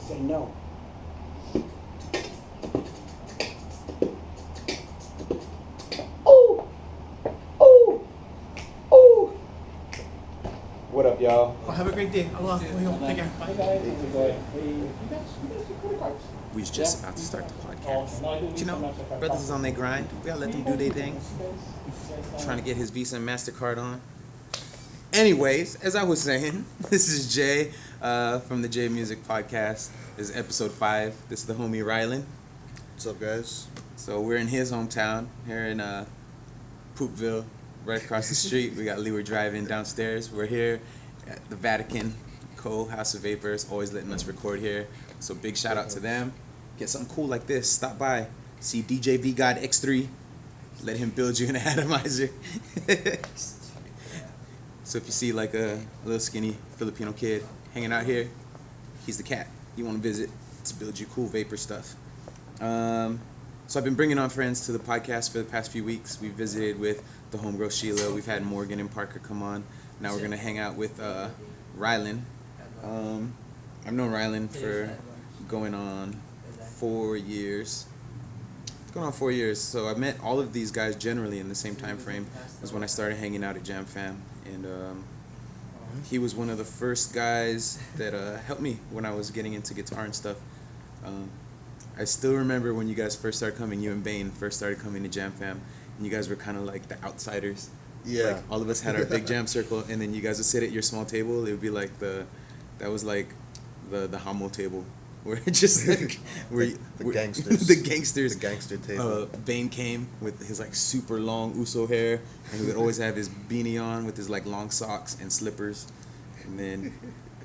Say no. Oh! Oh! Oh! What up, y'all? Well, have a great day. Aloha. Take care. Bye. We was just about to start the podcast. But you know, brothers is on their grind. We gotta let them do their thing. Trying to get his Visa and MasterCard on. Anyways, as I was saying, this is Jay from the J Music Podcast. This is episode 5. This is the homie Rylan. What's up, guys? So we're in his hometown here in Poopville, right across the street. We got Leeward Drive-In downstairs. We're here at the Vatican Co, House of Vapors, always letting us record here. So big shout out to them. Get something cool like this. Stop by. See DJ V God X3. Let him build you an atomizer. So if you see like a little skinny Filipino kid hanging out here, he's the cat. You want to visit to build you cool vapor stuff. So I've been bringing on friends to the podcast for the past few weeks. We visited with the homegirl Sheila. We've had Morgan and Parker come on. Now we're going to hang out with Rylan. I've known Rylan for going on 4 years. It's going on 4 years. So I met all of these guys generally in the same time frame as when I started hanging out at Jam Fam. And he was one of the first guys that helped me when I was getting into guitar and stuff. I still remember when you guys first started coming, you and Bayne first started coming to Jam Fam, and you guys were kind of like the outsiders. Yeah. Like all of us had our big jam circle, and then you guys would sit at your small table. It would be like the homo table, where just like the gangsters. The gangsters. The gangster table. Bayne came with his like super long Uso hair, and he would always have his beanie on with his like long socks and slippers. And then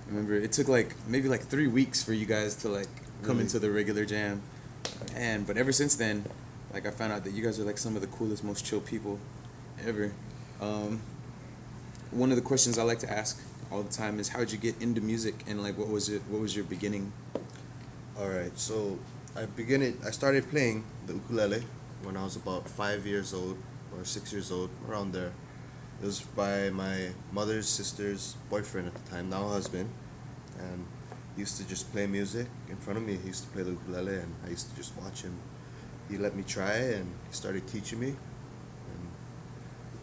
I remember it took like maybe like 3 weeks for you guys to like come into the regular jam. But ever since then, like I found out that you guys are like some of the coolest, most chill people ever. One of the questions I like to ask all the time is how'd you get into music, and like what was your beginning? All right, so I started playing the ukulele when I was about 5 years old or 6 years old, around there. It was by my mother's sister's boyfriend at the time, now husband, and he used to just play music in front of me. He used to play the ukulele, and I used to just watch him. He let me try, and he started teaching me. And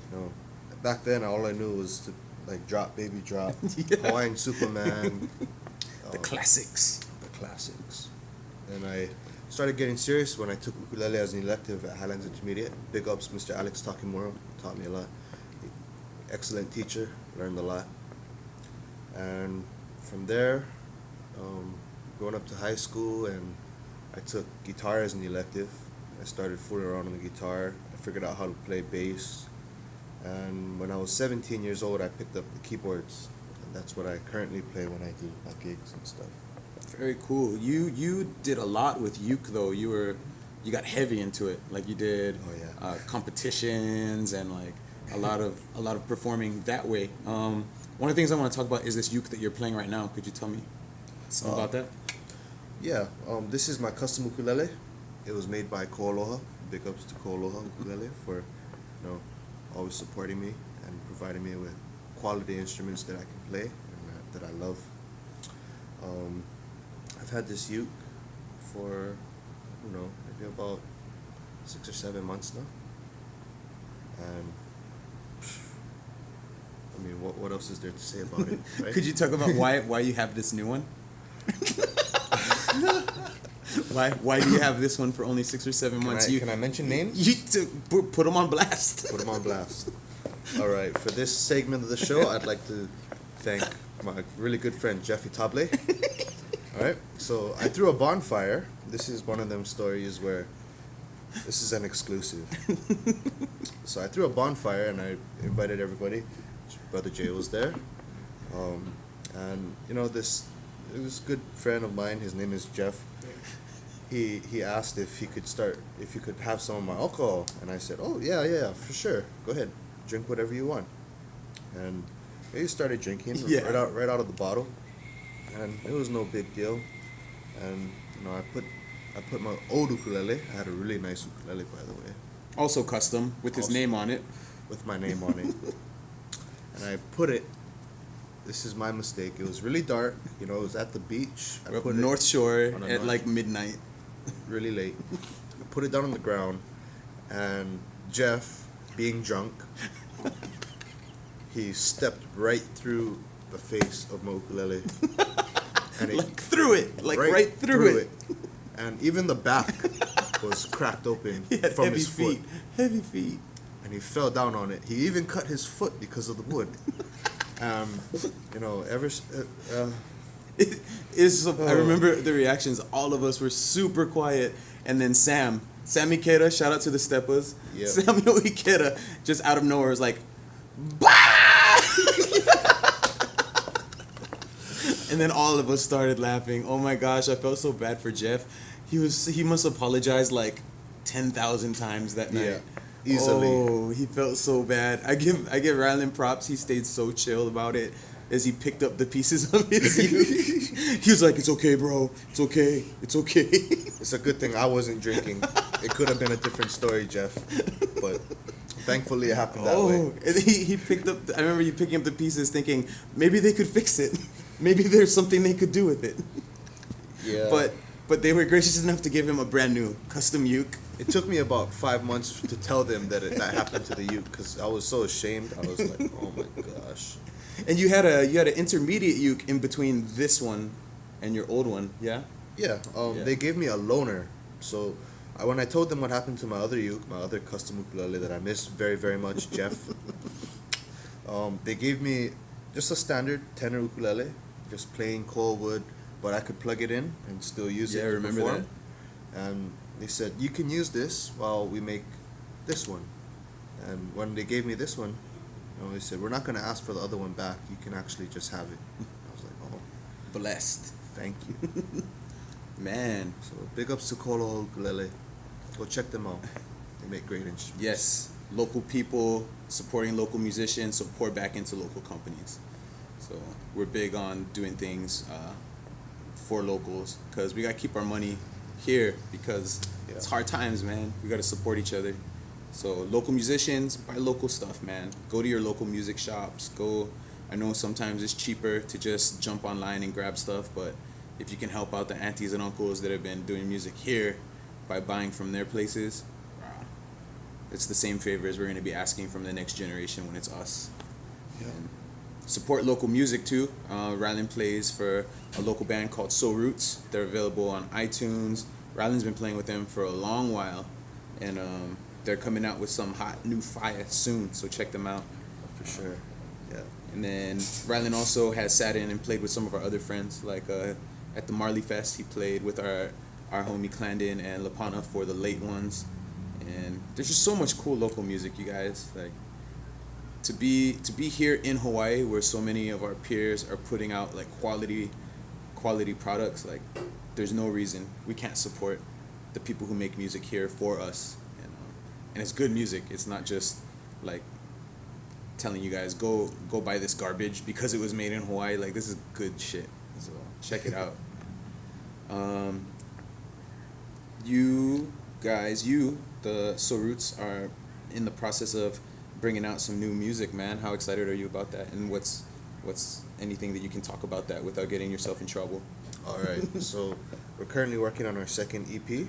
you know, back then all I knew was to like drop, baby drop, Yeah. Hawaiian Superman, The classics. the classics. And I started getting serious when I took ukulele as an elective at Highlands Intermediate. Big ups, Mr. Alex Takimura, taught me a lot. Excellent teacher, learned a lot. And from there, going up to high school, and I took guitar as an elective. I started fooling around on the guitar. I figured out how to play bass. And when I was 17 years old, I picked up the keyboards. And that's what I currently play when I do my gigs and stuff. Very cool. You did a lot with uke though. You got heavy into it. Like you did competitions and like a lot of performing that way. One of the things I want to talk about is this uke that you're playing right now. Could you tell me something about that? Yeah, this is my custom ukulele. It was made by Koaloha. Big ups to Koaloha ukulele for, always supporting me and providing me with quality instruments that I can play and that I love. I've had this uke for, maybe about 6 or 7 months now. And I mean, what else is there to say about it? Right? Could you talk about why you have this new one? Why do you have this one for only 6 or 7 months? Can I mention names? You put them on blast. Put them on blast. All right, for this segment of the show, I'd like to thank my really good friend Jeffy Table. All right, so I threw a bonfire. This is one of them stories where this is an exclusive. So I threw a bonfire and I invited everybody. Brother Jay was there, and this a good friend of mine. His name is Jeff. He asked if you could have some of my alcohol, and I said, oh yeah, for sure, go ahead, drink whatever you want. And he started drinking right out of the bottle, and it was no big deal. And I put my old ukulele. I had a really nice ukulele, by the way. Also custom with his name on it. With my name on it. And I put it this is my mistake. It was really dark. You know, it was at the beach. We're up North Shore on a at north- like midnight. really late. I put it down on the ground, and Jeff, being drunk, he stepped right through the face of my ukulele. And Like through it. Like right through it. And even the back was cracked open He had from heavy his foot. feet. Heavy feet. And he fell down on it. He even cut his foot because of the wood. You know, I remember the reactions. All of us were super quiet. And then Sam Ikeda, shout out to the Steppers. Yep. Samuel Ikeda, just out of nowhere, was like, bah! And then all of us started laughing. Oh my gosh, I felt so bad for Jeff. He must apologize like 10,000 times that night. Yeah, easily. Oh, he felt so bad. I give Rylan props. He stayed so chill about it as he picked up the pieces of his uke. He was like, "It's okay, bro. It's okay. It's okay." It's a good thing I wasn't drinking. It could have been a different story, Jeff. But thankfully it happened that way. And he picked up. I remember you picking up the pieces, thinking maybe they could fix it. Maybe there's something they could do with it. Yeah. But they were gracious enough to give him a brand new custom uke. It took me about 5 months to tell them that that happened to the uke because I was so ashamed. I was like, oh my gosh. And you had an intermediate uke in between this one and your old one, yeah? Yeah, they gave me a loaner. So when I told them what happened to my other uke, my other custom ukulele that I miss very, very much, Jeff, they gave me just a standard tenor ukulele, just plain coal wood, but I could plug it in and still use it. Yeah, I remember perform. And they said, you can use this while we make this one. And when they gave me this one, they said, we're not going to ask for the other one back. You can actually just have it. I was like, oh, Blessed. thank you. Man. So big ups to Koaloha Ukulele. Go check them out. They make great instruments. Yes, local people supporting local musicians, so pour back into local companies. So we're big on doing things for locals because we got to keep our money here because it's hard times, man. We got to support each other. So local musicians, buy local stuff, man. Go to your local music shops. I know sometimes it's cheaper to just jump online and grab stuff, but if you can help out the aunties and uncles that have been doing music here by buying from their places, it's the same favors we're going to be asking from the next generation when it's us. Yeah. And support local music too. Rylan plays for a local band called Shoutout. They're available on iTunes. Rylan's been playing with them for a long while, and they're coming out with some hot new fire soon, so check them out. For sure. Yeah. And then Rylan also has sat in and played with some of our other friends, like at the Marley Fest, he played with our homie Clandon and Lapana for the late ones. And there's just so much cool local music, you guys. Like to be here in Hawaii, where so many of our peers are putting out like quality products. Like there's no reason we can't support the people who make music here for us. And it's good music. It's not just like telling you guys go buy this garbage because it was made in Hawaii. Like this is good shit. So check it out. You guys, the Soroots, are in the process of bringing out some new music, man. How excited are you about that? And what's anything that you can talk about that without getting yourself in trouble? All right. So we're currently working on our second EP,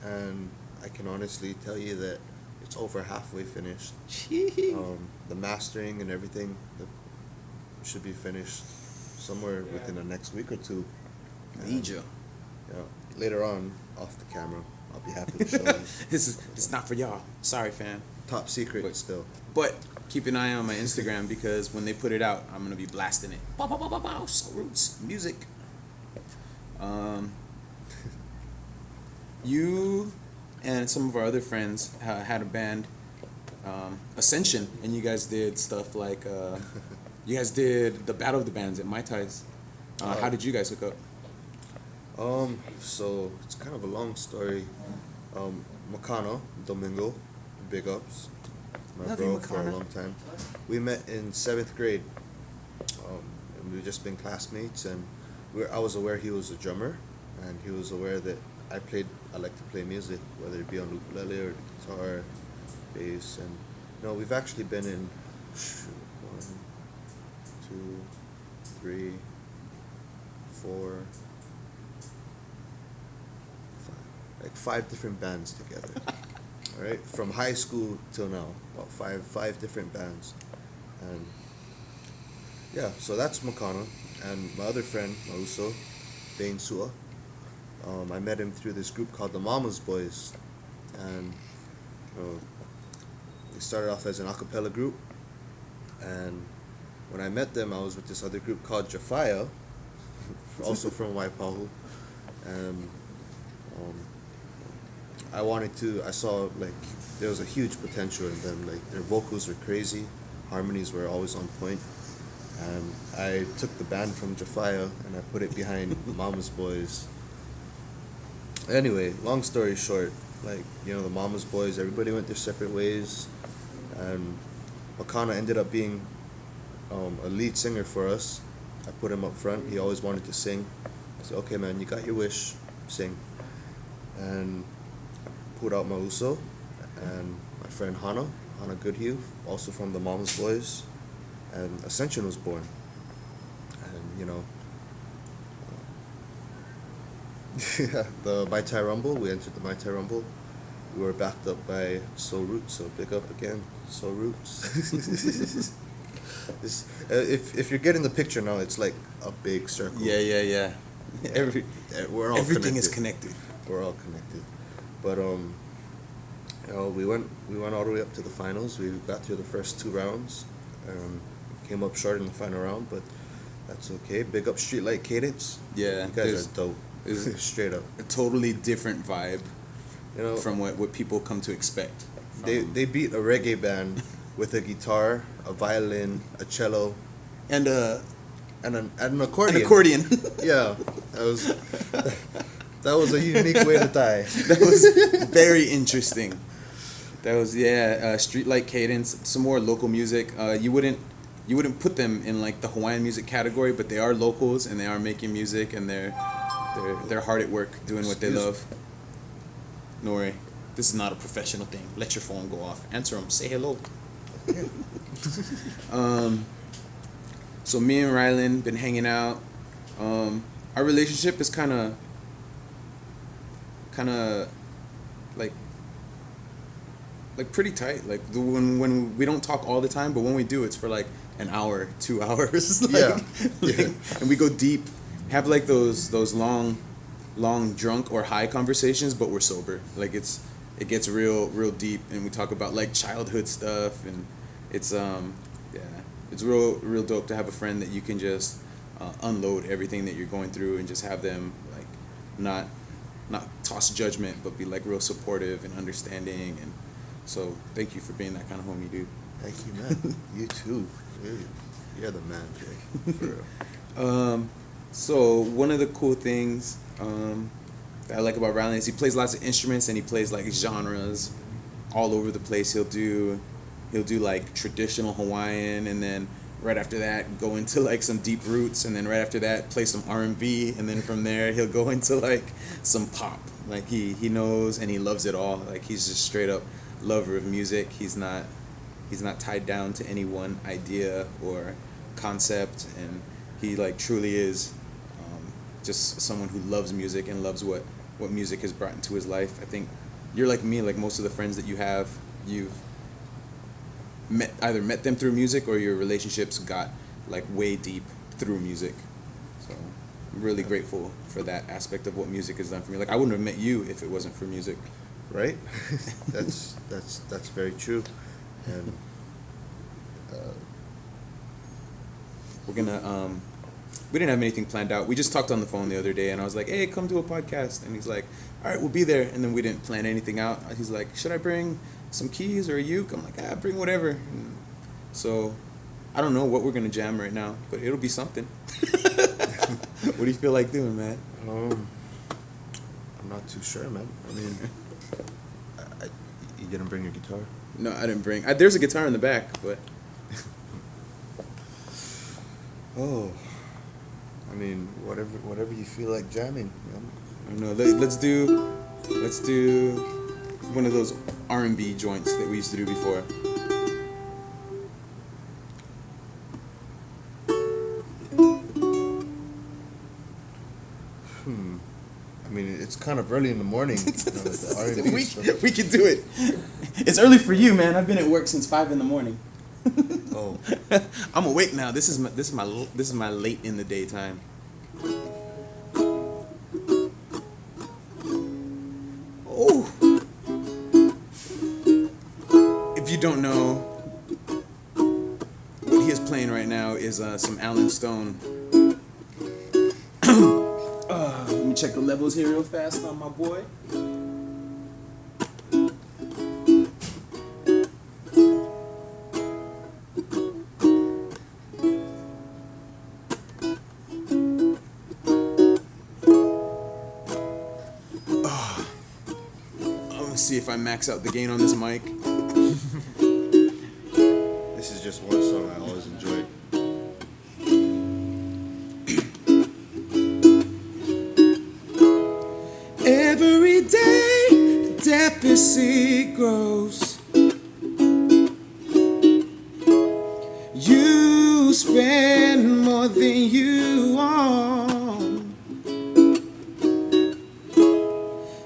and I can honestly tell you that it's over halfway finished. The mastering and everything should be finished somewhere within the next week or two. Major. Yeah. Later on, off the camera, I'll be happy to show you. It's not for y'all. Sorry, fam. Top secret still. But keep an eye on my Instagram because when they put it out, I'm gonna be blasting it. Bow, bow, bow, bow, bow. Roots music. You and some of our other friends had a band, Ascension, and you guys did stuff like you guys did the Battle of the Bands at Mai Tais. How did you guys hook up? So it's kind of a long story. Makano, Domingo, big ups. My Love bro you, for a Makano. long time. We met in 7th grade. And we've just been classmates, and I was aware he was a drummer, and he was aware that I like to play music, whether it be on ukulele or guitar, bass, and we've actually been in 3, 4, 5, like 5 different bands together. All right, from high school till now, about five different bands, and yeah, so that's Makana, and my other friend Mauso, Bayne Sua. I met him through this group called the Mama's Boys, and they started off as an a cappella group, and when I met them, I was with this other group called Jafaya, also from Waipahu, and I saw like there was a huge potential in them. Like their vocals were crazy, harmonies were always on point, and I took the band from Jafaya and I put it behind Mama's Boys. Anyway, long story short, like, you know, the Mama's Boys, everybody went their separate ways, and Makana ended up being a lead singer for us. I put him up front. He always wanted to sing. I said, okay, man, you got your wish, sing. And I put out Mauso and my friend Hana Goodhue, also from the Mama's Boys, and Ascension was born. And, you know, yeah, the Mai Tai Rumble, we entered the Mai Tai Rumble. We were backed up by Soul Roots, so big up again, Soul Roots. If you're getting the picture now, it's like a big circle. Yeah. We're all everything connected. is connected. We're all connected. But you know, we went all the way up to the finals. We got through the first 2 rounds. Came up short in the final round, but that's okay. Big up Streetlight Cadence. Yeah, you guys are dope. Straight up. A totally different vibe, you know, from what people come to expect. They beat a reggae band with a guitar, a violin, a cello, and an accordion. An accordion. Yeah, that was a unique way to die. That was very interesting. That was Streetlight Cadence, some more local music. You wouldn't put them in like the Hawaiian music category, but they are locals and they are making music and they're hard at work doing what they love. No worry, this is not a professional thing. Let your phone go off. Answer them. Say hello. So me and Rylan been hanging out. Our relationship is kind of like pretty tight. Like when we don't talk all the time, but when we do, it's for like an hour, 2 hours. And we go deep. Have like those long drunk or high conversations, but we're sober. Like it gets real deep, and we talk about like childhood stuff, and it's real dope to have a friend that you can just unload everything that you're going through and just have them like not toss judgment, but be like real supportive and understanding. And so thank you for being that kind of homie, dude. Thank you, man. You too. You're the man, Jay. For real. So one of the cool things that I like about Rylan is he plays lots of instruments and he plays like genres all over the place. He'll do like traditional Hawaiian, and then right after that go into like some deep roots, and then right after that play some R&B, and then from there he'll go into like some pop. Like he knows and he loves it all. Like he's just straight up lover of music. He's not tied down to any one idea or concept, and he like truly is just someone who loves music and loves what music has brought into his life. I think you're like me, like most of the friends that you've either met them through music or your relationships got like way deep through music. So I'm really grateful for that aspect of what music has done for me. Like I wouldn't have met you if it wasn't for music. Right? That's very true. And we're gonna we didn't have anything planned out. We just talked on the phone the other day, and I was like, hey, come do a podcast. And he's like, all right, we'll be there. And then we didn't plan anything out. He's like, should I bring some keys or a uke? I'm like, bring whatever. And so I don't know what we're going to jam right now, but it'll be something. What do you feel like doing, man? I'm not too sure, man. I mean, you didn't bring your guitar? No, I didn't bring. There's a guitar in the back, but. Oh. I mean, whatever you feel like jamming. I don't know. Let's do one of those R&B joints that we used to do before. I mean, it's kind of early in the morning. The R&B stuff. We can do it. It's early for you, man. I've been at work since 5 in the morning. Oh, I'm awake now. This is my late in the daytime. Oh. If you don't know, what he is playing right now is some Alan Stone. Let me check the levels here real fast on my boy. See if I max out the gain on this mic. this is just one song I always enjoyed. Every day the deficit grows. You spend more than you own.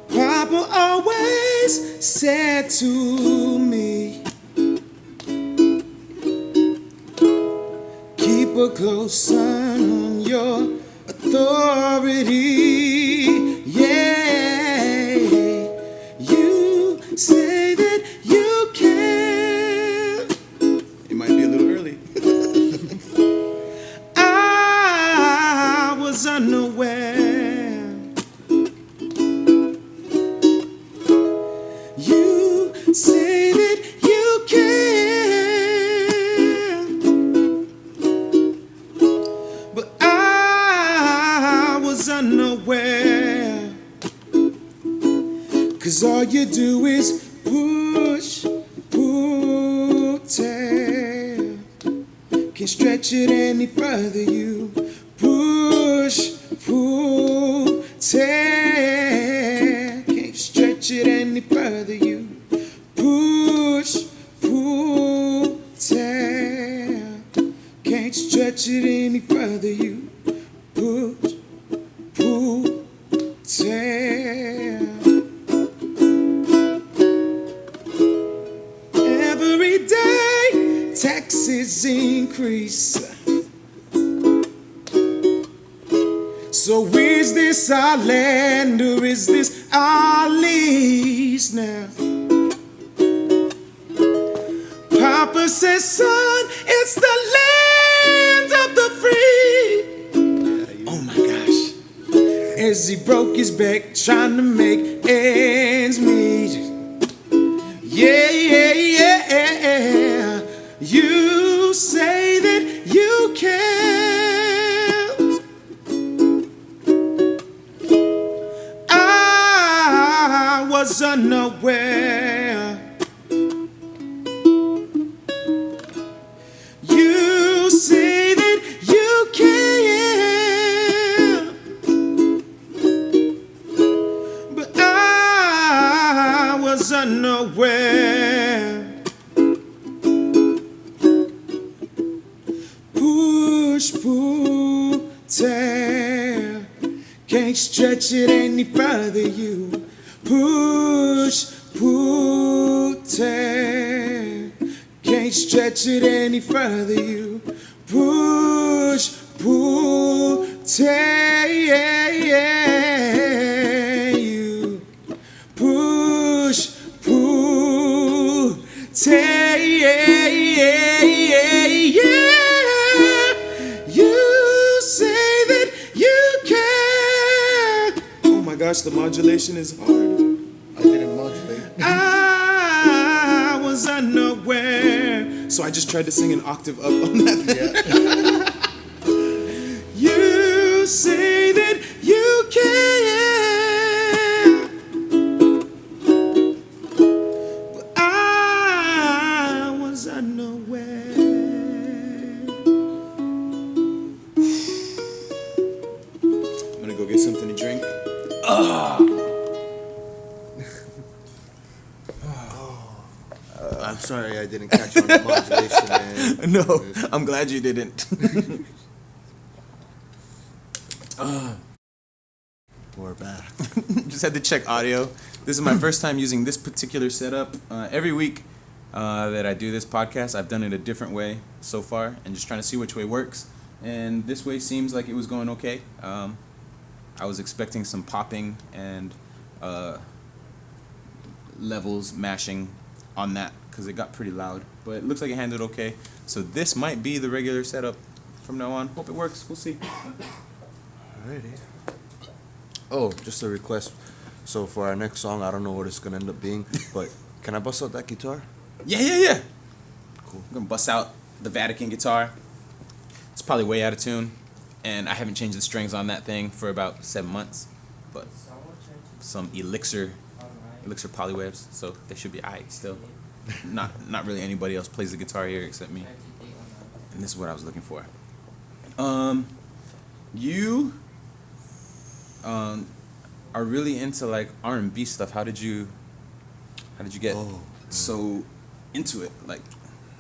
Papa always said to me, keep a close eye on your authority. Yeah, you say that you can. It might be a little early. I was unaware. You say that you can, but I was unaware. 'Cause all you do is push, pull, tear. Can't stretch it any further. You push, pull, tear. Can't stretch it any further. You push, pull, tear. Can't stretch it any further. You push, pull, tear. Every day taxes increase. So is this our land or is this our lease now? Papa says, son, it's the land of the free. Oh my gosh. As he broke his back trying to make ends meet. Yeah, yeah, yeah. You say that you can. I was unaware. You say that you can, but I was unaware. Push, pull, tear. Can't stretch it any further. You push, pull, tear. Can't stretch it any further. You push, pull, tear. You push, pull, tear. You say that you can. Oh my gosh, the modulation is hard. I didn't modulate. I was unaware. So I just tried to sing an octave up on that. Yeah. You say that you can, but I was unaware. I'm gonna go get something to drink. I'm sorry I didn't catch on the modulation, man. No, I'm glad you didn't. We're back. Just had to check audio. This is my first time using this particular setup. Every week that I do this podcast, I've done it a different way so far, and just trying to see which way works. And this way seems like it was going okay. I was expecting some popping and levels mashing on that because it got pretty loud, but it looks like it handled okay. So this might be the regular setup from now on. Hope it works. We'll see. Alrighty. Oh, just a request. So for our next song, I don't know what it's gonna end up being, but can I bust out that guitar? Yeah. Cool. I'm gonna bust out the Vatican guitar. It's probably way out of tune, and I haven't changed the strings on that thing for about 7 months. But some Elixir polywaves, so they should be alright still. Not really anybody else plays the guitar here except me. And this is what I was looking for. You are really into like R&B stuff. How did you get so into it? Like,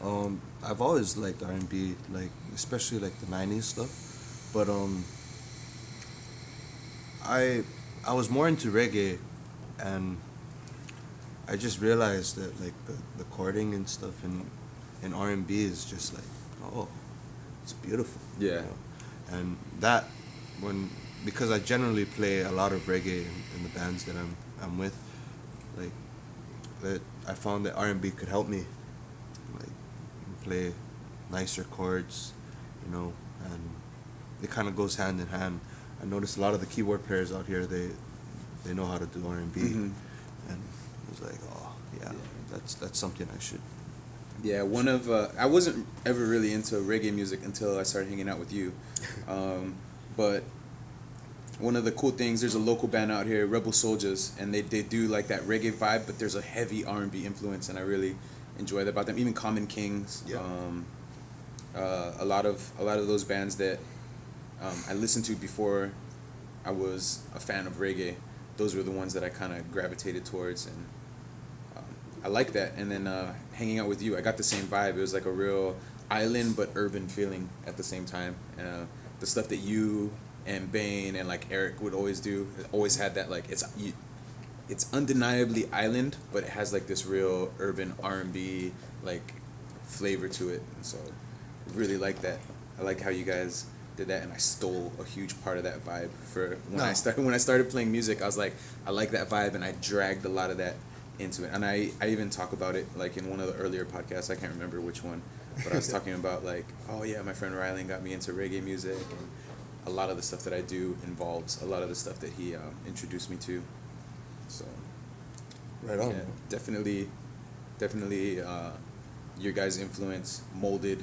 I've always liked R&B, like especially like the '90s stuff, but I was more into reggae, and I just realized that like the chording and stuff in R&B is just like, oh, it's beautiful. Yeah. You know? And that because I generally play a lot of reggae in the bands that I'm with, like that I found that R&B could help me, like play nicer chords, you know, and it kind of goes hand in hand. I noticed a lot of the keyboard players out here, they know how to do R&B, and I was like, oh yeah, that's something I should. Yeah, I wasn't ever really into reggae music until I started hanging out with you, but one of the cool things, there's a local band out here, Rebel Souljahz, and they do like that reggae vibe, but there's a heavy R&B influence, and I really enjoy that about them. Even Common Kings, Yeah. A lot of those bands that I listened to before I was a fan of reggae, those were the ones that I kind of gravitated towards, and I like that. And then hanging out with you, I got the same vibe. It was like a real island but urban feeling at the same time. The stuff that you and Bayne and like Eric would always do, it always had that like it's undeniably island, but it has like this real urban R&B like flavor to it. And so I really like that. I like how you guys did that, and I stole a huge part of that vibe for when I started playing music. I was like, I like that vibe, and I dragged a lot of that into it. And I even talk about it like in one of the earlier podcasts. I can't remember which one, but I was talking about like, oh yeah, my friend Rylan got me into reggae music, and a lot of the stuff that I do involves a lot of the stuff that he introduced me to. So Right on. yeah, definitely your guys' influence molded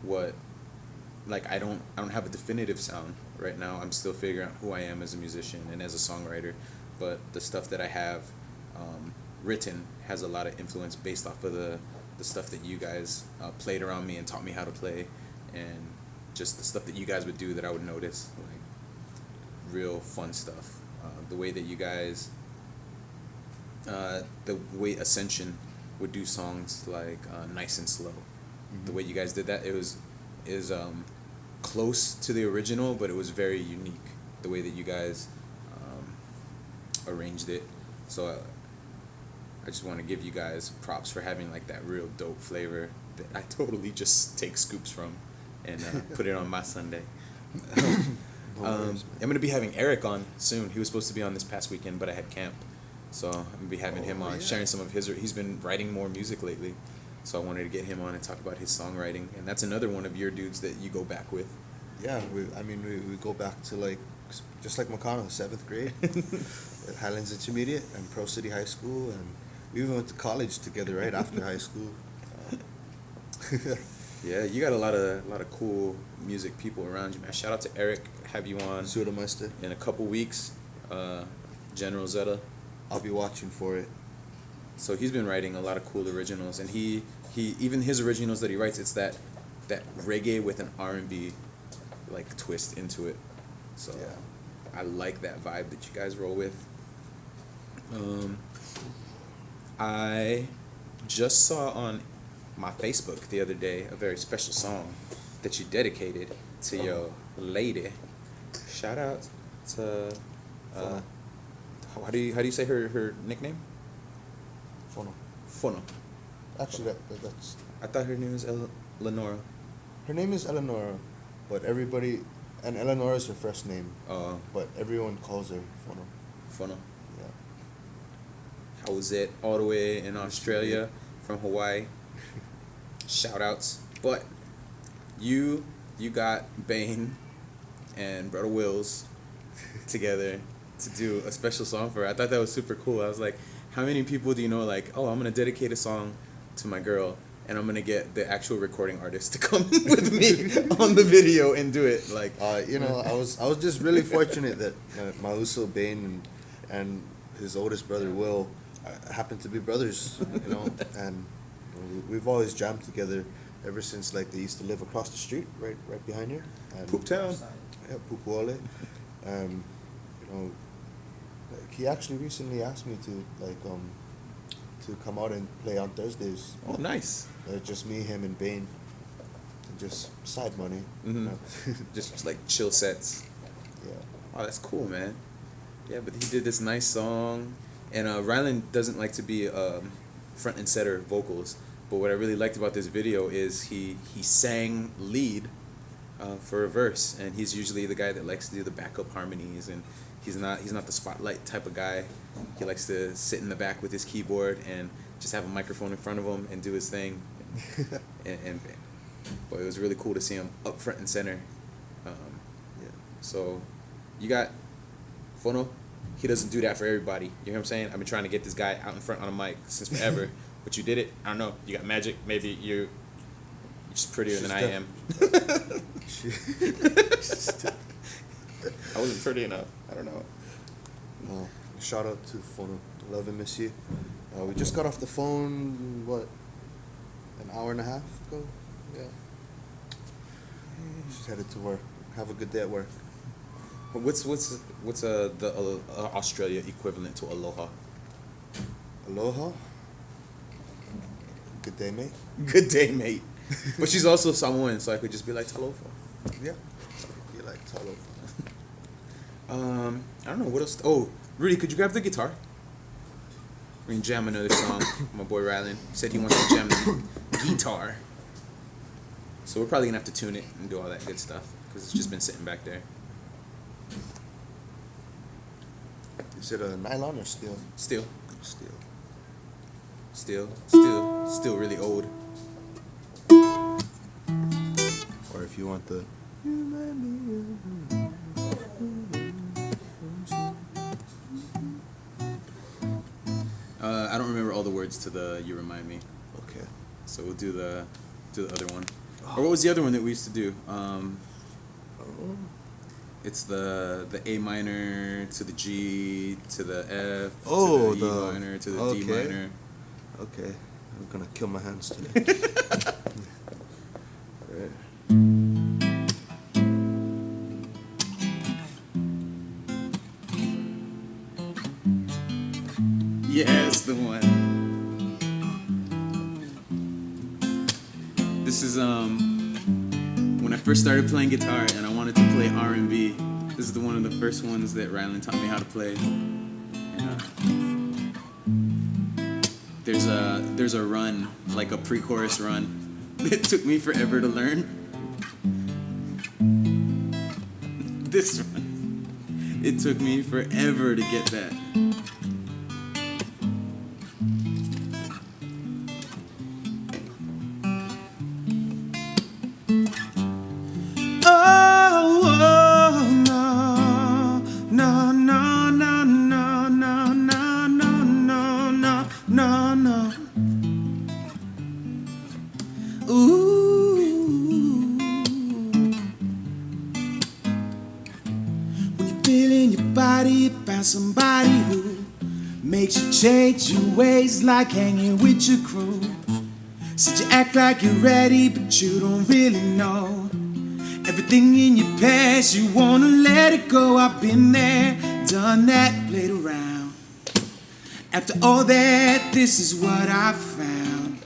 what, like, I don't have a definitive sound right now. I'm still figuring out who I am as a musician and as a songwriter, but the stuff that I have written has a lot of influence based off of the stuff that you guys played around me and taught me how to play, and just the stuff that you guys would do that I would notice, like real fun stuff. The way that you guys, the way Ascension would do songs like Nice and Slow. The way you guys did that, is close to the original, but it was very unique the way that you guys arranged it. So I just want to give you guys props for having like that real dope flavor that I totally just take scoops from and put it on my Sunday. I'm gonna be having Eric on soon. He was supposed to be on this past weekend, but I had camp, so I'm gonna be having him on, sharing some of his. He's been writing more music lately, so I wanted to get him on and talk about his songwriting. And that's another one of your dudes that you go back with. Yeah, we go back to like, just like McConnell, 7th grade, at Highlands Intermediate and Pro City High School, and we even went to college together right after high school. Yeah, you got a lot of cool music people around you, man. Shout out to Eric, have you on Sudameister. in a couple weeks. General Zeta. I'll be watching for it. So he's been writing a lot of cool originals, and he even his originals that he writes, it's that reggae with an R&B like twist into it. So Yeah. I like that vibe that you guys roll with. I just saw on my Facebook the other day a very special song that you dedicated to your lady. Shout out to How do you say her nickname? Fono. Fono. Actually, that's I thought her name was Lenora. her name is Eleonora, but everybody, and Eleonora is her first name, Oh, but everyone calls her Fono. Fono. Yeah. How was it all the way in Australia from Hawaii? Shoutouts. But you got Bayne and Brother Wills together to do a special song for her. I thought that was super cool. I was like, how many people do you know, like, oh, I'm going to dedicate a song to my girl, and I'm going to get the actual recording artist to come with me on the video and do it? Like, You know, I was just really fortunate that Mauso Bayne and his oldest brother Will happened to be brothers, you know, and we've always jammed together ever since, like, they used to live across the street, right behind here. And, Poop Town. Yeah, Pupuole. You know, like, he actually recently asked me to come out and play on Thursdays. Oh, nice. Just me, him, and Bayne. And just side money. Mhm. You know? Just like chill sets. Yeah. Oh, that's cool, man. Yeah, but he did this nice song, and Rylan doesn't like to be front and center vocals, but what I really liked about this video is he sang lead for a verse, and he's usually the guy that likes to do the backup harmonies, and he's not the spotlight type of guy. He likes to sit in the back with his keyboard and just have a microphone in front of him and do his thing. and but it was really cool to see him up front and center. Yeah. So you got Fono. He doesn't do that for everybody. You know what I'm saying? I've been trying to get this guy out in front on a mic since forever, but you did it. I don't know. You got magic. Maybe you're just prettier than I am. I wasn't pretty enough. I don't know. No. Shout out to Fono. Love and miss you. We just got off the phone, what, an hour and a half ago? Yeah. Just headed to work. Have a good day at work. What's the Australia equivalent to aloha? Aloha. Good day, mate. Good day, mate. But she's also Samoan, so I could just be like talofa. Yeah. You like talo. I don't know what else. Oh, Rudy, could you grab the guitar? We're gonna jam another song. My boy Rylan said he wants to jam the guitar. So we're probably gonna have to tune it and do all that good stuff because it's just been sitting back there. Is it a nylon or steel? Still Steel. still really old. Or if you want the. I don't remember all the words to the "You Remind Me," Okay. so we'll do the other one. Or what was the other one that we used to do? It's the A minor to the G to the F to the E minor to the D minor. Okay. I'm gonna kill my hands today. Alright. Yes, the one. This is when I first started playing guitar and I wanted to play R&B. This is one of the first ones that Rylan taught me how to play. There's a run, like a pre-chorus run. It took me forever to learn. This one. It took me forever to get that. Somebody who makes you change your ways, like hanging with your crew. Said you act like you're ready, but you don't really know. Everything in your past, you wanna let it go. I've been there, done that, played around. After all that, this is what I found.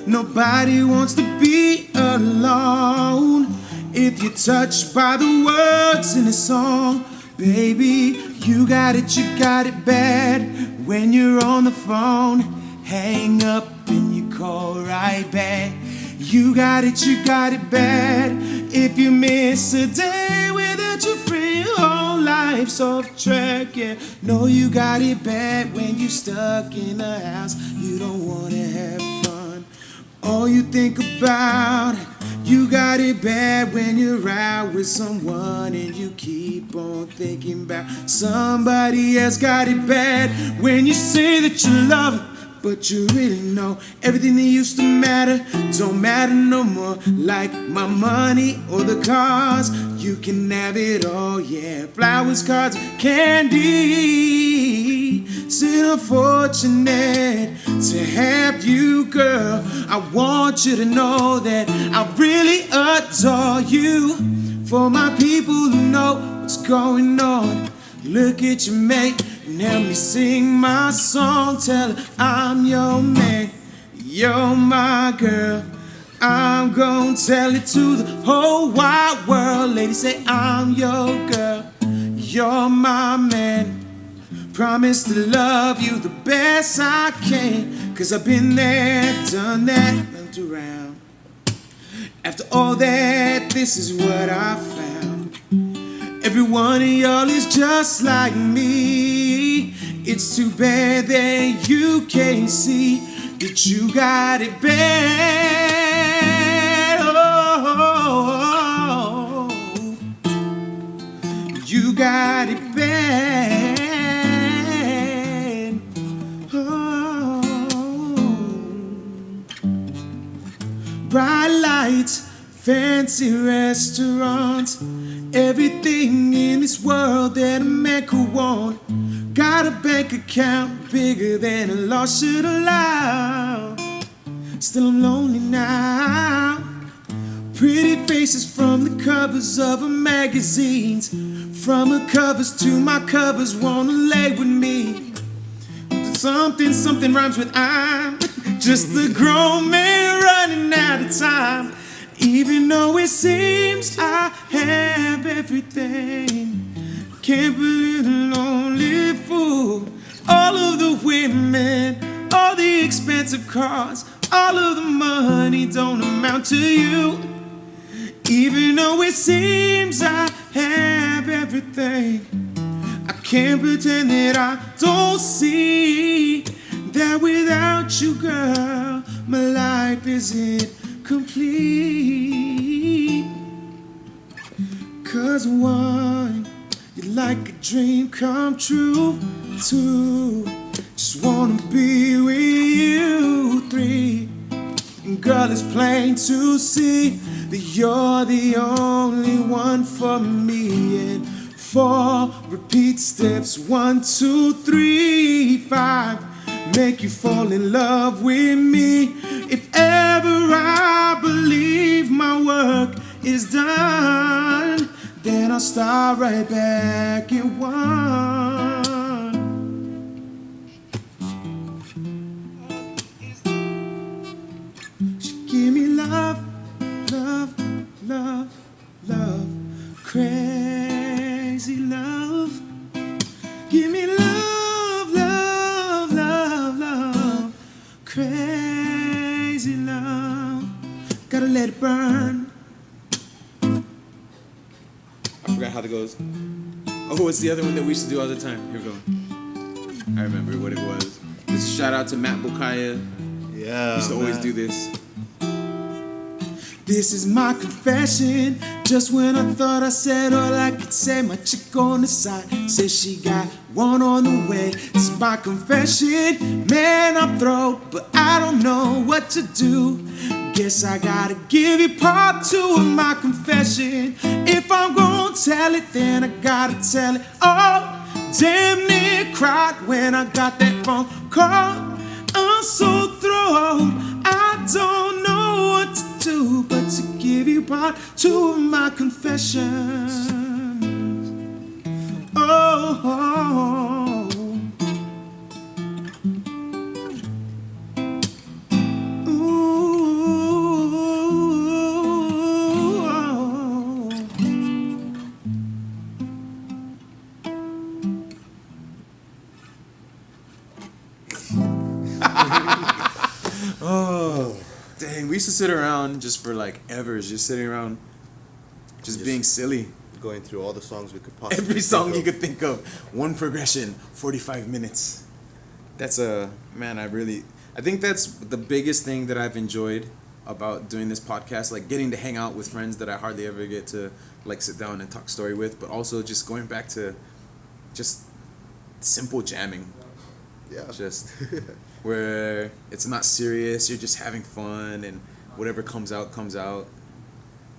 Nobody wants to be alone. If you're touched by the words in a song, baby, You got it bad when you're on the phone. Hang up and you call right back. You got it bad if you miss a day without your friend. Your whole life's off track, yeah. No, you got it bad when you stuck in the house. You don't wanna have fun. All you think about. You got it bad when you're out with someone and you keep on thinking about somebody else. Got it bad when you say that you love it, but you really know everything that used to matter don't matter no more. Like my money or the cars, you can have it all, yeah. Flowers, cards, candy. Still unfortunate to have you, girl. I want you to know that I really adore you. For my people who know what's going on, look at your mate and help me sing my song. Tell her I'm your man, you're my girl. I'm gonna tell it to the whole wide world. Ladies, say I'm your girl, you're my man. Promise to love you the best I can, 'cause I've been there, done that, looked around. After all that, this is what I found. Every one of y'all is just like me. It's too bad that you can't see that you got it bad. Oh, you got it bad. Bright lights, fancy restaurants, everything in this world that a man could want. Got a bank account bigger than a law should allow. Still I'm lonely now. Pretty faces from the covers of magazines. From the covers to my covers, wanna lay with me. Something rhymes with I'm just a grown man running out of time. Even though it seems I have everything, can't believe a lonely fool. All of the women, all the expensive cars, all of the money don't amount to you. Even though it seems I have everything, I can't pretend that I don't see that without you, girl, my life isn't complete. 'Cause one, you're like a dream come true. Two, just wanna be with you. Three, girl, it's plain to see that you're the only one for me. And 4, repeat steps 1, 2, 3, 5, make you fall in love with me. If ever I believe my work is done, then I'll start right back at 1. She give me love, love, love, love, crazy love. Give me love, love, love, love, crazy love. Gotta let it burn. I forgot how it goes. Oh, what's the other one that we used to do all the time? Here we go. I remember what it was. This is shout out to Matt Bokaya. Yeah. He used to always do this. This is my confession. Just when I thought I said all I could say, my chick on the side says she got one on the way. This is my confession. Man, I'm thrown, but I don't know what to do. Guess I gotta give you part 2 of my confession. If I'm gonna tell it, then I gotta tell it all. Damn near cried when I got that phone call. I'm so thrown, I don't know what to do but to give you part 2 of my confession. Oh, oh, oh. Oh, dang. We used to sit around just for like evers, just sitting around, just being silly. Going through all the songs we could possibly Every song think you of. could think of. One progression, 45 minutes. That's man, I think that's the biggest thing that I've enjoyed about doing this podcast, like getting to hang out with friends that I hardly ever get to like sit down and talk story with, but also just going back to just simple jamming. Yeah. Just where it's not serious, you're just having fun, and whatever comes out, comes out.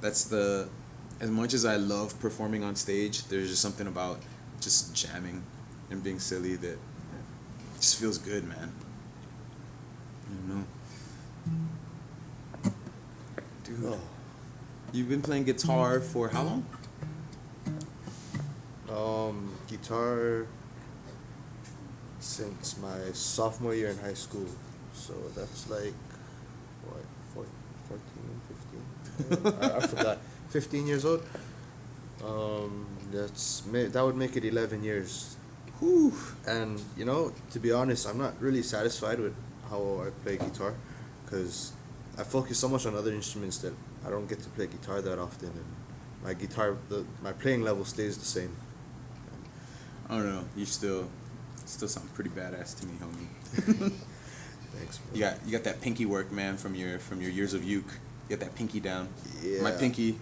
That's as much as I love performing on stage, there's just something about just jamming and being silly that just feels good, man. I don't know. Dude, Oh. you've been playing guitar for how long? Guitar since my sophomore year in high school. So that's like, what, 14, 15? I forgot. 15 years old. That would make it 11 years. Whew. And, you know, to be honest, I'm not really satisfied with how I play guitar, because I focus so much on other instruments that I don't get to play guitar that often, and my playing level stays the same. I don't know. You still sound pretty badass to me, homie. Thanks, man. You got that pinky work, man, from your years of uke. You got that pinky down. Yeah. My pinky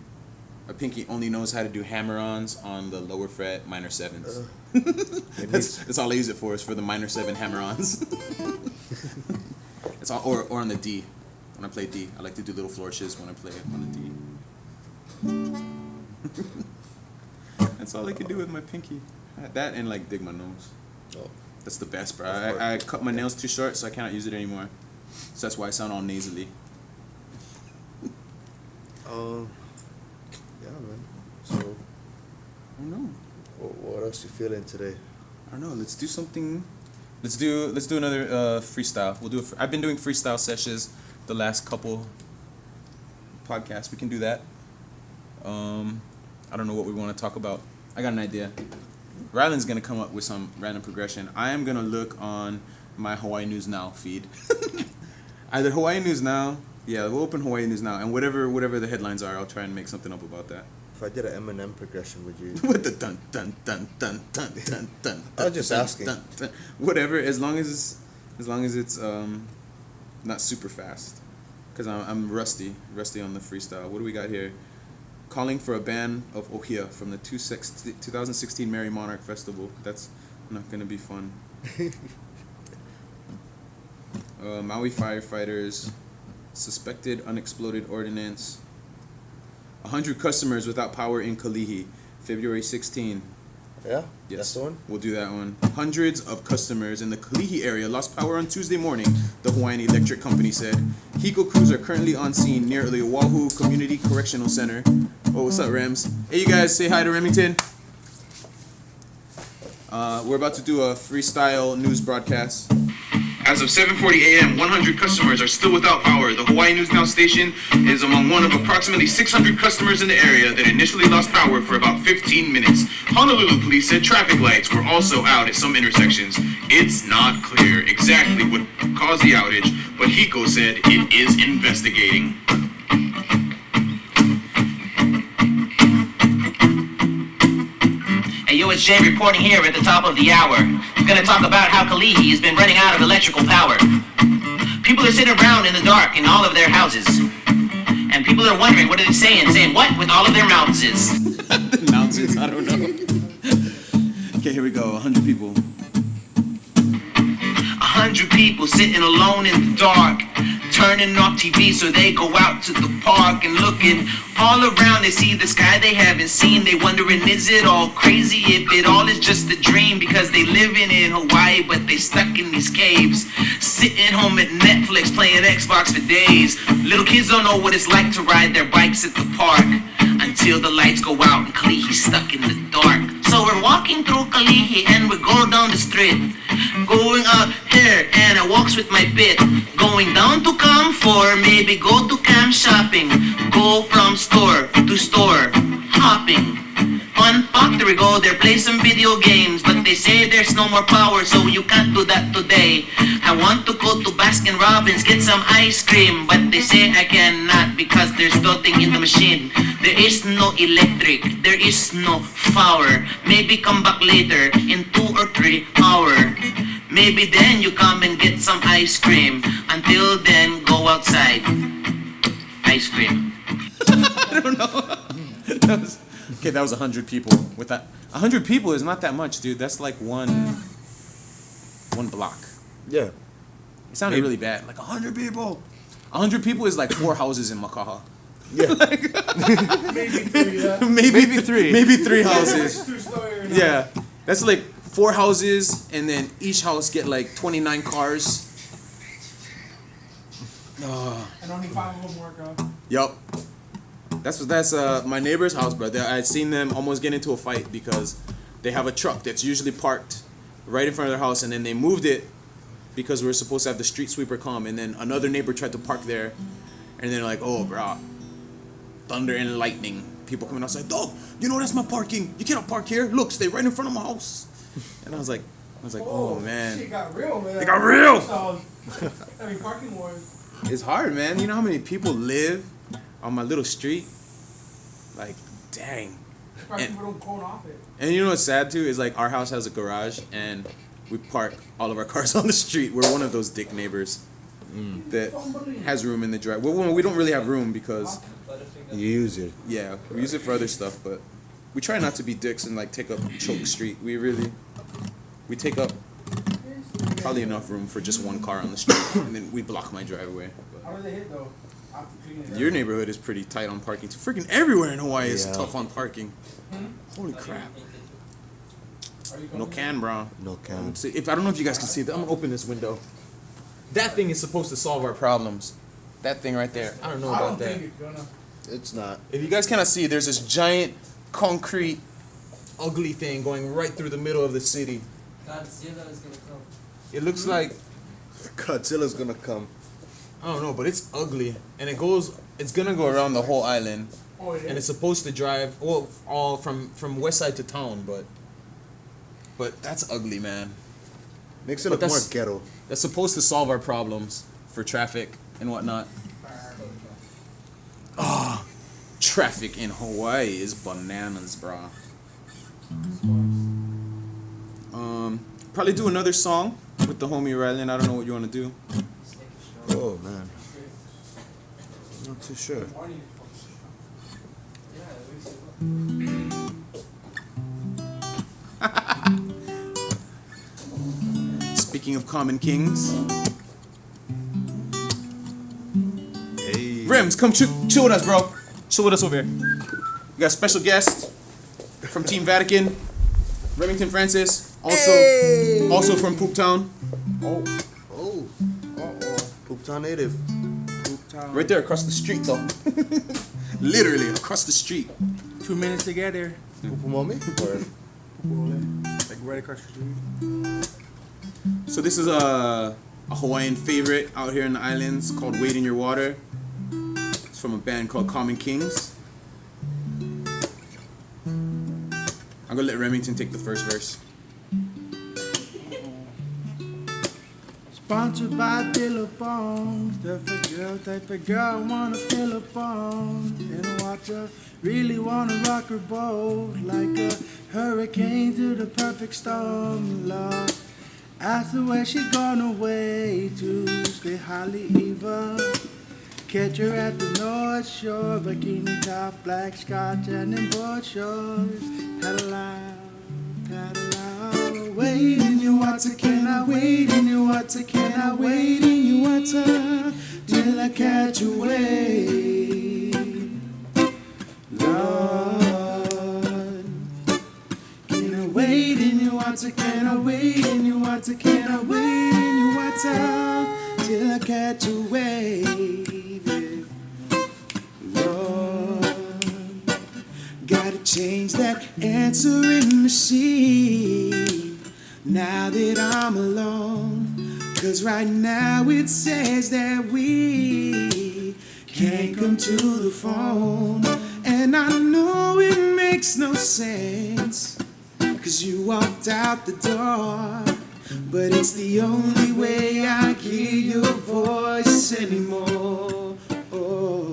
only knows how to do hammer-ons on the lower fret minor sevens. That's all I use it for, is for the minor seven hammer-ons. It's all, or on the D. When I play D, I like to do little flourishes when I play on the D. That's all I can do with my pinky. That and like dig my nose. Oh. That's the best, bro. I cut my nails too short, so I cannot use it anymore. So that's why I sound all nasally. Yeah, man. So, I don't know. what else you feeling today? I don't know. Let's do something. Let's do another freestyle. We'll do. I've been doing freestyle sessions the last couple podcasts. We can do that. I don't know what we want to talk about. I got an idea. Rylan's gonna come up with some random progression. I am gonna look on my Hawaii News Now feed. Either Hawaii News Now. Yeah, we'll open Hawaii News Now, and whatever the headlines are, I'll try and make something up about that. If I did an Eminem progression, would you? With the dun dun dun dun dun dun dun. I was just asking. Dun, dun. Whatever, as long as it's not super fast, because I'm rusty on the freestyle. What do we got here? Calling for a ban of Ohia from the 2016 Merry Monarch Festival. That's not gonna be fun. Maui firefighters suspected unexploded ordnance. 100 customers without power in Kalihi, February 16. Yeah? Yes, That's the one? We'll do that one. Hundreds of customers in the Kalihi area lost power on Tuesday morning, the Hawaiian Electric Company said. HECO crews are currently on scene near the Oahu Community Correctional Center. Oh, what's up, Rems? Hey, you guys, say hi to Remington. We're about to do a freestyle news broadcast. As of 7:40 a.m., 100 customers are still without power. The Hawaii News Now station is among one of approximately 600 customers in the area that initially lost power for about 15 minutes. Honolulu police said traffic lights were also out at some intersections. It's not clear exactly what caused the outage, but HECO said it is investigating. Hey, yo, it's Jay reporting here at the top of the hour. I'm gonna talk about how Kalihi has been running out of electrical power. People are sitting around in the dark in all of their houses. And people are wondering, what are they saying? Saying what with all of their mouths is? Announcements, I don't know. Okay, here we go. 100 people. 100 people sitting alone in the dark, turning off TV so they go out to the park and looking all around. They see the sky they haven't seen. They wondering, is it all crazy? If it all is just a dream, because they living in Hawaii but they stuck in these caves, sitting home at Netflix playing Xbox for days. Little kids don't know what it's like to ride their bikes at the park until the lights go out and Kalihi's stuck in the dark. So we're walking through Kalihi and we go down the street, going up here and I walks with my bit, going down to Cam for maybe go to Cam shopping, go from store to store hopping. On factory go there, play some video games, but they say there's no more power, so you can't do that today. I want to go to Baskin Robbins, get some ice cream, but they say I cannot because there's nothing in the machine. There is no electric, there is no power. Maybe come back later in 2 or 3 hours. Maybe then you come and get some ice cream. Until then, go outside. Ice cream. I don't know. Okay, that was 100 people. With that, 100 people is not that much, dude. That's like one block. Yeah. It sounded really bad. Like 100 people. 100 people is like 4 houses in Makaha. Yeah. Maybe three. Maybe 3 houses. Yeah, that's like 4 houses, and then each house get like 29 cars. And only 5 of them work out. Yup. That's my neighbor's house, bro. I'd seen them almost get into a fight because they have a truck that's usually parked right in front of their house, and then they moved it because we were supposed to have the street sweeper come, and then another neighbor tried to park there, and they're like, oh, bro, thunder and lightning. People coming outside, dog, you know that's my parking. You cannot park here. Look, stay right in front of my house. And I was like, oh man. Shit got real, man. It got real. So, parking wars. It's hard, man. You know how many people live on my little street? Like, dang. People don't cone off it. And you know what's sad too is like our house has a garage and we park all of our cars on the street. We're one of those dick neighbors that has room in the drive. Well, we don't really have room because You use it. yeah, we use it for other stuff, but we try not to be dicks and like take up choke street. We take up probably enough room for just one car on the street, and then we block my driveway. How do they hit though? Your neighborhood is pretty tight on parking too. Freaking everywhere in Hawaii is Yeah. tough on parking. Holy crap. No can, bro. No can. If I don't know if you guys can see that, I'm gonna open this window. That thing is supposed to solve our problems. That thing right there. I don't know I about don't that. think it's gonna. It's not. If you guys cannot see, there's this giant concrete ugly thing going right through the middle of the city. Godzilla is gonna come. It looks like, Godzilla's gonna come. I don't know, but it's ugly, and it's gonna go around the whole island, Oh, it and is. it's supposed to drive all from west side to town, but that's ugly, man. Makes it But look more that's- ghetto. That's supposed to solve our problems for traffic and whatnot. Traffic in Hawaii is bananas, bro. Probably do another song with the homie Rylan. I don't know what you want to do. Oh man. Not too sure. Speaking of common kings, Hey. Rims, come chill with us, bro. Chill with us over here. We got a special guest from Team Vatican, Remington Francis, also from Poop Town. Oh. Poop Town native. Right there across the street, though. Literally across the street. 2 minutes together. Poop mommy? Or Like right across the street. So this is a Hawaiian favorite out here in the islands called Wade in Your Water. It's from a band called Common Kings. I'm gonna let Remington take the first verse. Sponsored by Billabong, type of girl wanna fill a bone and watch her really wanna rock her boat like a hurricane through the perfect storm. Lord, ask her where she gone away to stay highly evil. Catch her at the North Shore, bikini top, black scotch, and them board shores. Paddle out, paddle out. Wade in your water, can I wade in your water? Can I wade in your water till I catch a wave? Lord, can I wade in your water? Can I wade in your water? Can I wade in your water till I catch a wave? Lord, gotta change that answering machine now that I'm alone. 'Cause right now it says that we can't come to the phone. And I know it makes no sense, 'cause 'cause you walked out the door. But it's the only way I hear your voice anymore. Oh,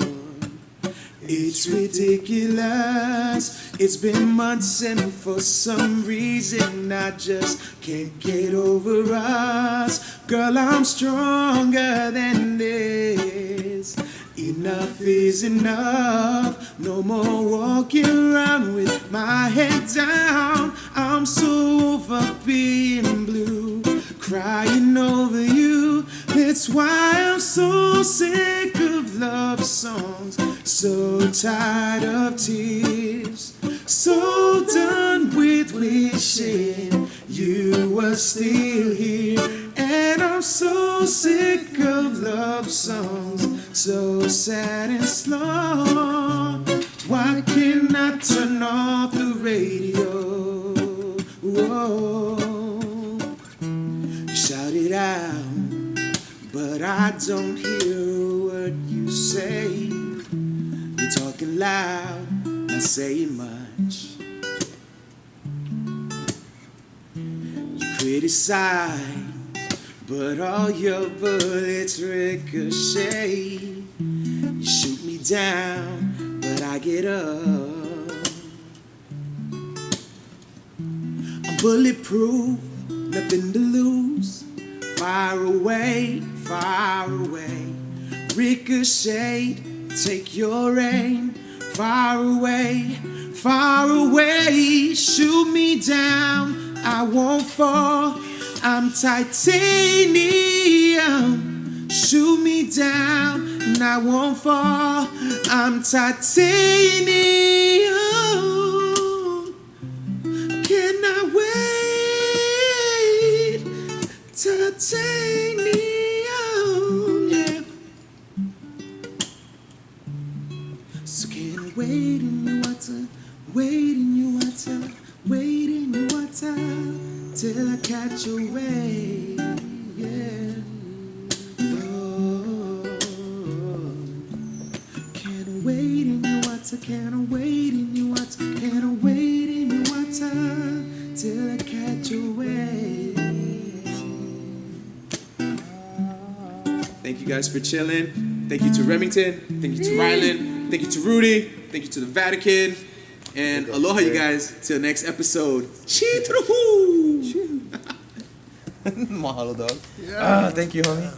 it's ridiculous. It's been months and for some reason I just can't get over us. Girl, I'm stronger than this. Enough is enough. No more walking around with my head down. I'm so over being blue, crying over you. That's why I'm so sick of love songs, so tired of tears, so done with wishing you were still here. And I'm so sick of love songs, so sad and slow. Why can't I turn off the radio? Whoa. Shout it out, but I don't hear a word you say. You're talking loud, not saying much. You criticize, but all your bullets ricochet. You shoot me down, but I get up. I'm bulletproof, nothing to lose. Far away, ricochet, take your aim. Far away, shoot me down, I won't fall. I'm titanium, shoot me down and I won't fall. I'm titanium, can I wait? Titanium, yeah. So can I wait in your water, wait in your water, wait in your water, till I catch your wave, yeah. Oh, can I wait in your water, can I wait in your water, can I wait in your water, till I catch your wave. Thank you guys for chilling. Thank you to Remington. Thank you to Rylan. Thank you to Rudy. Thank you to the Vatican. And aloha, you guys. Till next episode. Chee to the whoo! Mahalo, dog. Thank you, homie.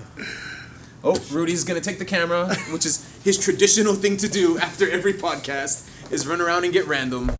Oh, Rudy's gonna take the camera, which is his traditional thing to do after every podcast, is run around and get random.